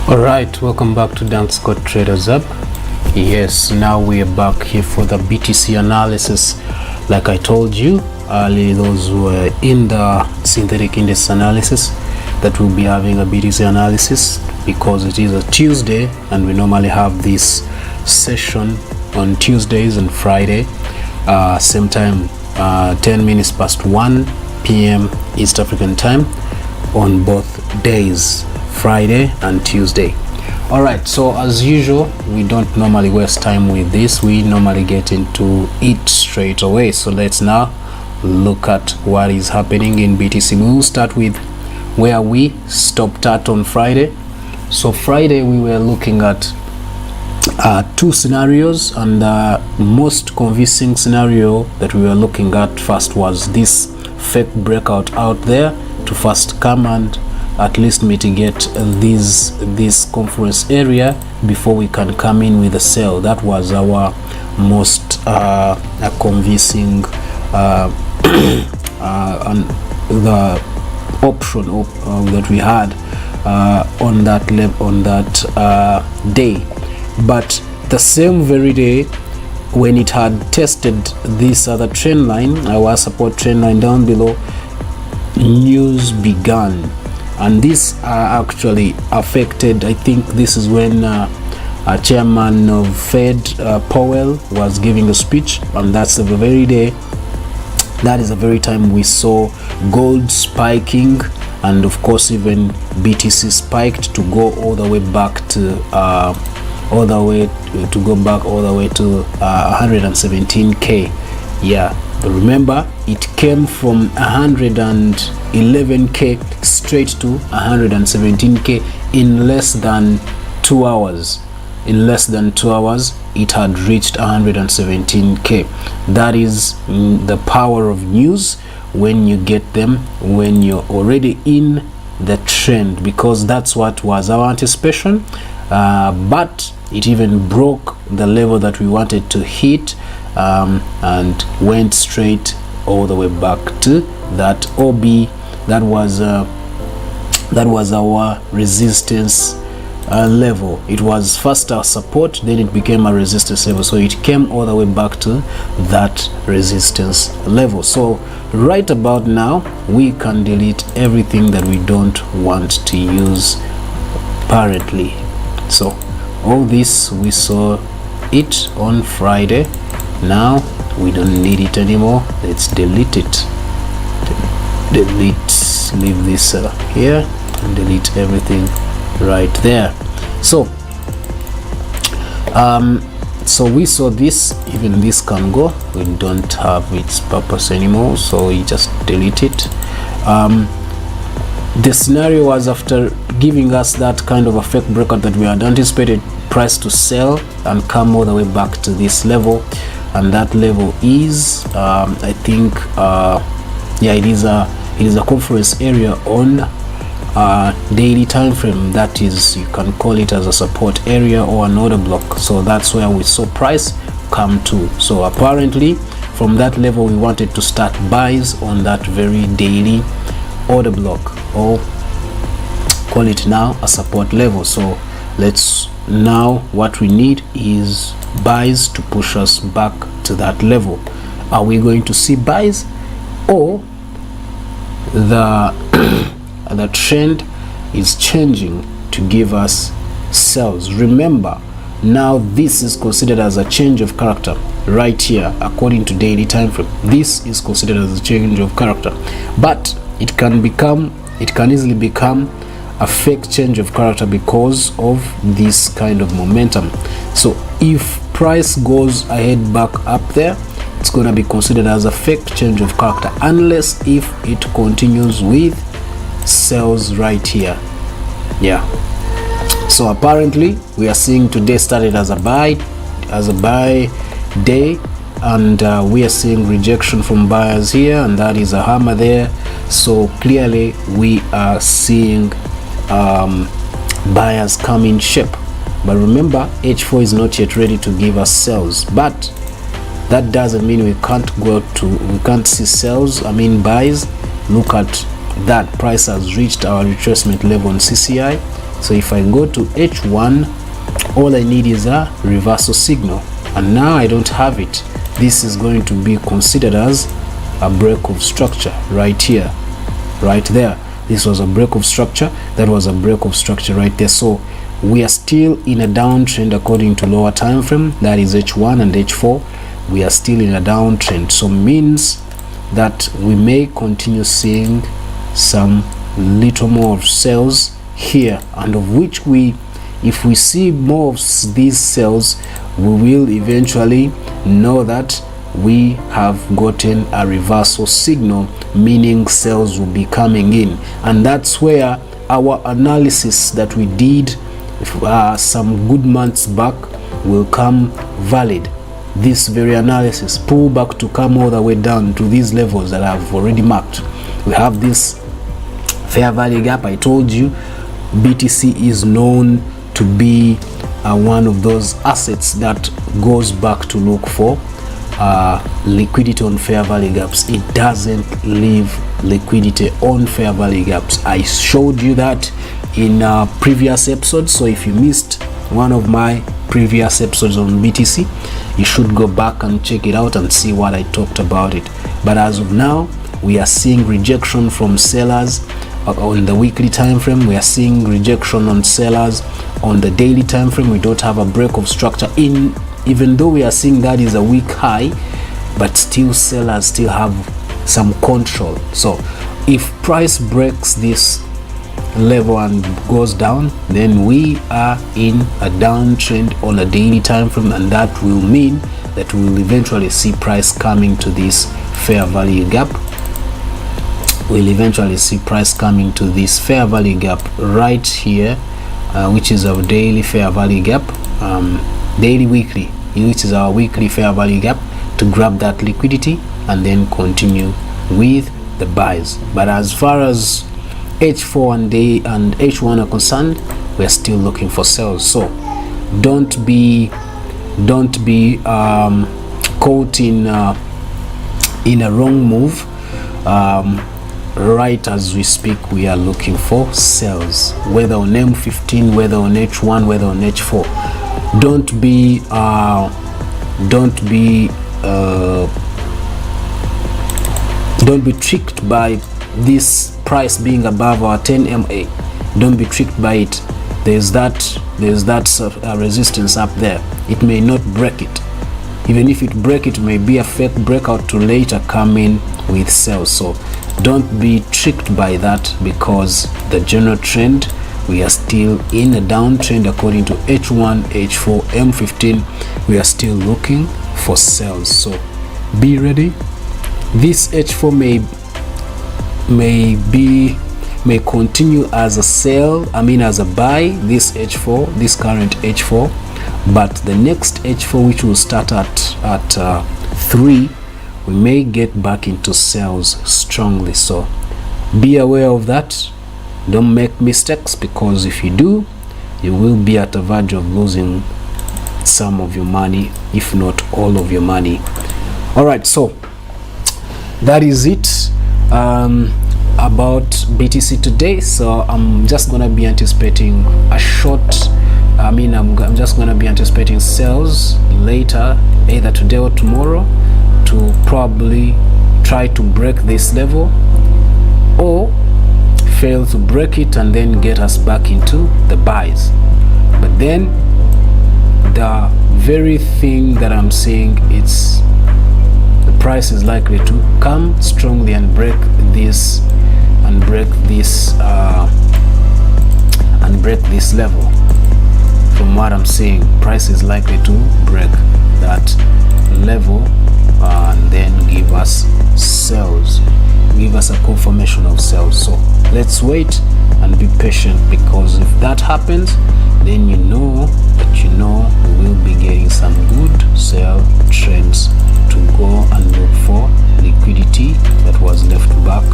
Alright, welcome back to Dan Scott Traders App. Yes, now we are back here for the BTC analysis. Like I told you earlier, those who were in the synthetic index analysis, that we'll be having a BTC analysis because it is a Tuesday and we normally have this session on Tuesdays and Friday, same time, 10 minutes past 1 p.m. East African time on both days, Friday and Tuesday. All right, so as usual, we don't normally waste time with this. We normally get into it straight away. So let's now look at what is happening in BTC. We will start with where we stopped at on Friday. So Friday we were looking at two scenarios, and the most convincing scenario that we were looking at first was this fake breakout out there to first come and at least mitigate this conference area before we can come in with a sell. That was our most convincing and the option that we had on that day. But the same very day, when it had tested this other trend line, our support trend line down below, news began, and this actually affected, I think this is when chairman of Fed Powell was giving a speech, and that's the very day, that is the very time we saw gold spiking, and of course even BTC spiked to go all the way back to all the way to 117k. Yeah, but remember, it came from 111k straight to 117k in less than 2 hours. In less than 2 hours, it had reached 117k. That is the power of news when you get them when you're already in the trend, because that's what was our anticipation. But it even broke the level that we wanted to hit, and went straight all the way back to that OB. That was our resistance level. It was first our support, then it became a resistance level, so it came all the way back to that resistance level. So right about now we can delete everything that we don't want to use apparently. So all this, we saw it on Friday. Now we don't need it anymore. Let's delete it. Leave this here and delete everything right there. So so we saw this, even this can go. We don't have its purpose anymore, so we just delete it. The scenario was, after giving us that kind of a fake breakout that we had anticipated price to sell and come all the way back to this level, and that level is I think yeah, it is a conference area on daily time frame. That is, you can call it as a support area or an order block. So that's where we saw price come to. So apparently from that level we wanted to start buys on that very daily order block, or call it now a support level. So let's, now what we need is buys to push us back to that level. Are we going to see buys, or the the trend is changing to give us sells? Remember, now this is considered as a change of character right here according to daily time frame. This is considered as a change of character, but it can easily become a fake change of character because of this kind of momentum. So if price goes ahead back up there, it's going to be considered as a fake change of character, unless if it continues with sells right here. Yeah, so apparently we are seeing today started as a buy day, and we are seeing rejection from buyers here, and that is a hammer there. So clearly we are seeing buyers come in shape. But remember, H4 is not yet ready to give us sells, but that doesn't mean we can't see sells, I mean buys. Look at that, price has reached our retracement level on CCI. So if I go to H1, all I need is a reversal signal, and now I don't have it. This is going to be considered as a break of structure right here, right there. This was a break of structure, that was a break of structure right there. So we are still in a downtrend according to lower time frame, that is H1 and H4. We are still in a downtrend, so means that we may continue seeing some little more of sales here, and of which if we see more of these sales, we will eventually know that we have gotten a reversal signal, meaning sales will be coming in. And that's where our analysis that we did some good months back will come valid. This very analysis, pull back to come all the way down to these levels that I've already marked. We have this fair value gap. I told you BTC is known to be one of those assets that goes back to look for liquidity on fair value gaps. It doesn't leave liquidity on fair value gaps. I showed you that in previous episodes, so if you missed one of my previous episodes on BTC, you should go back and check it out and see what I talked about it. But as of now, we are seeing rejection from sellers on the weekly time frame. We are seeing rejection on sellers on the daily time frame. We don't have a break of structure in, even though we are seeing that is a weak high, but still sellers still have some control. So if price breaks this level and goes down, then we are in a downtrend on a daily time frame, and that will mean that we will eventually see price coming to this fair value gap. We'll eventually see price coming to this fair value gap right here, which is our daily fair value gap, weekly, which is our weekly fair value gap, to grab that liquidity and then continue with the buys. But as far as H4 and H1 are concerned, we are still looking for sales. So don't be caught in a wrong move. Right as we speak, we are looking for sales, whether on M15, whether on H1, whether on H4. Don't be tricked by this price being above our 10 MA. Don't be tricked by it. There's that resistance up there. It may not break it. Even if it break it, may be a fake breakout to later come in with sales. So don't be tricked by that, because the general trend, we are still in a downtrend according to H1, H4, M15. We are still looking for sales, so be ready. This H4 may continue as a sell, as a buy, this H4, this current H4, but the next H4, which will start at 3, we may get back into sales strongly. So be aware of that. Don't make mistakes, because if you do, you will be at the verge of losing some of your money, if not all of your money. All right, so that is it about BTC today. So I'm just gonna be anticipating a short, I'm just gonna be anticipating sales later, either today or tomorrow, to probably try to break this level or fail to break it and then get us back into the buys. But then the very thing that I'm seeing, it's the price is likely to come strongly and break this level. From what I'm seeing, price is likely to break that level and then give us sales, give us a confirmation of sales. So let's wait and be patient, because if that happens, then you know we will be getting some good sell trends to go and look for liquidity that was left back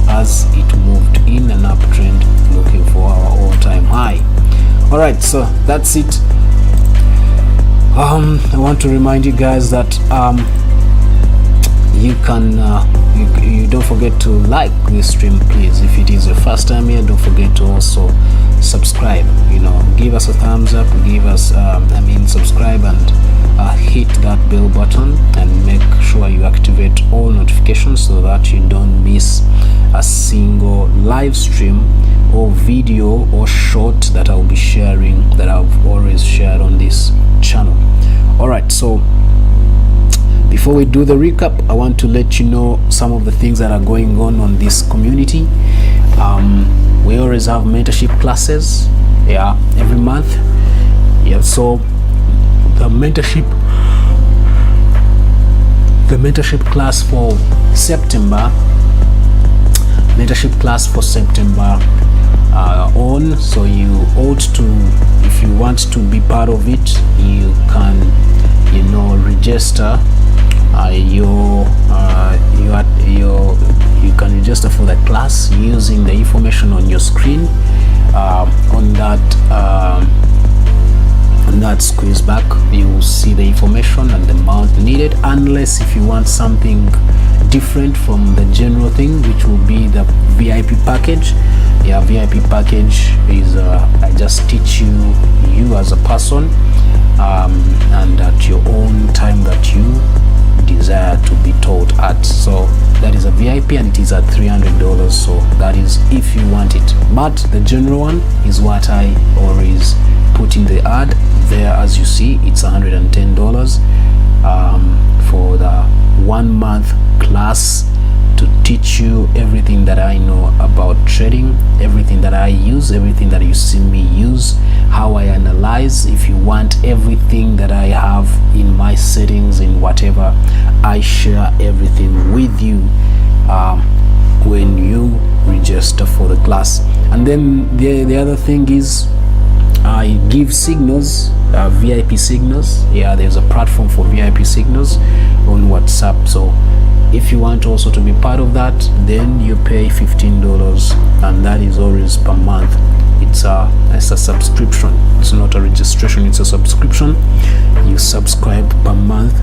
as it moved in an uptrend, looking for our all-time high. All right, so that's it. I want to remind you guys that you can you don't forget to like this stream, please. If it is your first time here, don't forget to also subscribe. give us a thumbs up, give us subscribe, and hit that bell button, and make sure you activate all notifications so that you don't miss a single live stream or video or short that I'll be sharing, that I've always shared on this channel. Alright, so before we do the recap, I want to let you know some of the things that are going on this community. We always have mentorship classes, every month. So the mentorship class for September, on, so you ought to, if you want to be part of it, you can register. You can register for the class using the information on your screen, on that squeeze back. You will see the information and the amount needed, unless if you want something different from the general thing, which will be the VIP package. VIP package is I just teach you as a person, and at your own time that you desire to be taught at. So that is a VIP, and it is at $300. So that is if you want it, but the general one is what I always put in the ad there. As you see, it's $110 for the 1 month class to teach you everything that I know about trading, everything that I use, everything that you see me use, how I analyze. If you want everything that I have in my settings, in whatever, I share everything with you when you register for the class. And then the other thing is, I give signals, VIP signals. There's a platform for VIP signals on WhatsApp. So if you want also to be part of that, then you pay $15, and that is always per month. It's a subscription. It's not a registration, it's a subscription. You subscribe per month,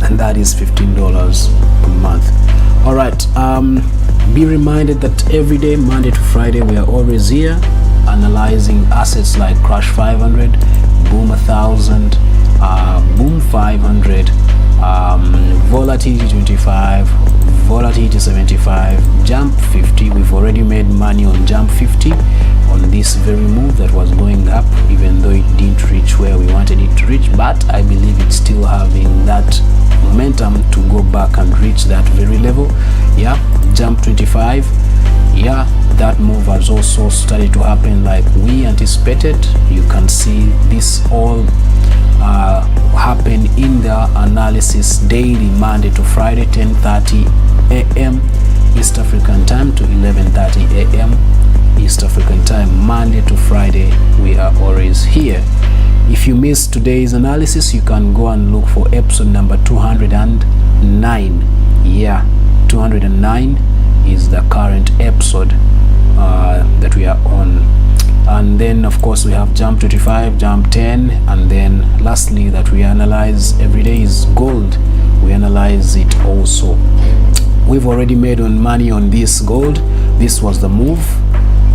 and that is $15 per month. All right, be reminded that every day, Monday to Friday, we are always here analyzing assets like Crash 500, Boom 1000, Boom 500, Volatility 25, Volatility 75, Jump 50. We've already made money on Jump 50 on this very move that was going up, even though it didn't reach where we wanted it to reach, but I believe it's still having that momentum to go back and reach that very level. Jump 25, that move has also started to happen like we anticipated. You can see this all happen in the analysis daily, Monday to Friday, 10:30 a.m. East African time to 11:30 a.m. East African time. Monday to Friday, we are always here. If you missed today's analysis, you can go and look for episode number 209. 209 is the current episode that we are on. And then of course we have Jump 25, Jump 10, and then lastly that we analyze every day is gold. We analyze it also. We've already made money on this gold. This was the move.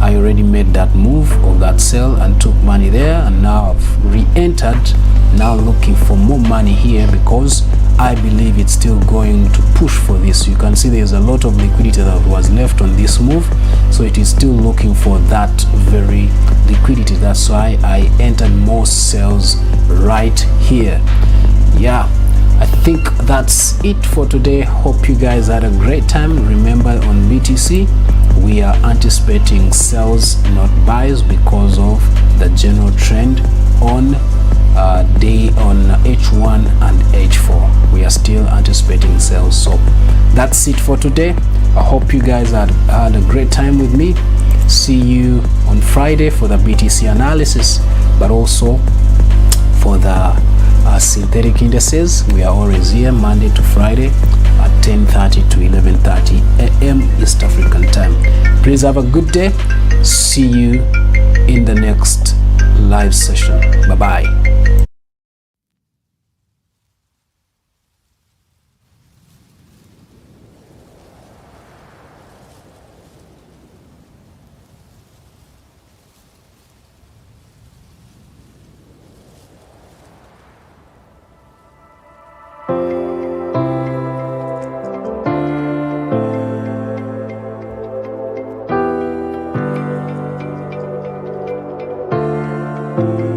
I already made that move of that sell and took money there, and now I've re-entered, now looking for more money here because I believe it's still going to push for this. You can see there's a lot of liquidity that was left on this move, so it is still looking for that very liquidity. That's why I entered more sales right here. I think that's it for today. Hope you guys had a great time. Remember, on BTC we are anticipating sells, not buys, because of the general trend on H1 and H4. We are still anticipating sales. So that's it for today. I hope you guys had a great time with me. See you on Friday for the BTC analysis, but also for the synthetic indices. We are always here Monday to Friday at 10:30 to 11:30 a.m. East African time. Please have a good day. See you in the next live session. Bye bye. you.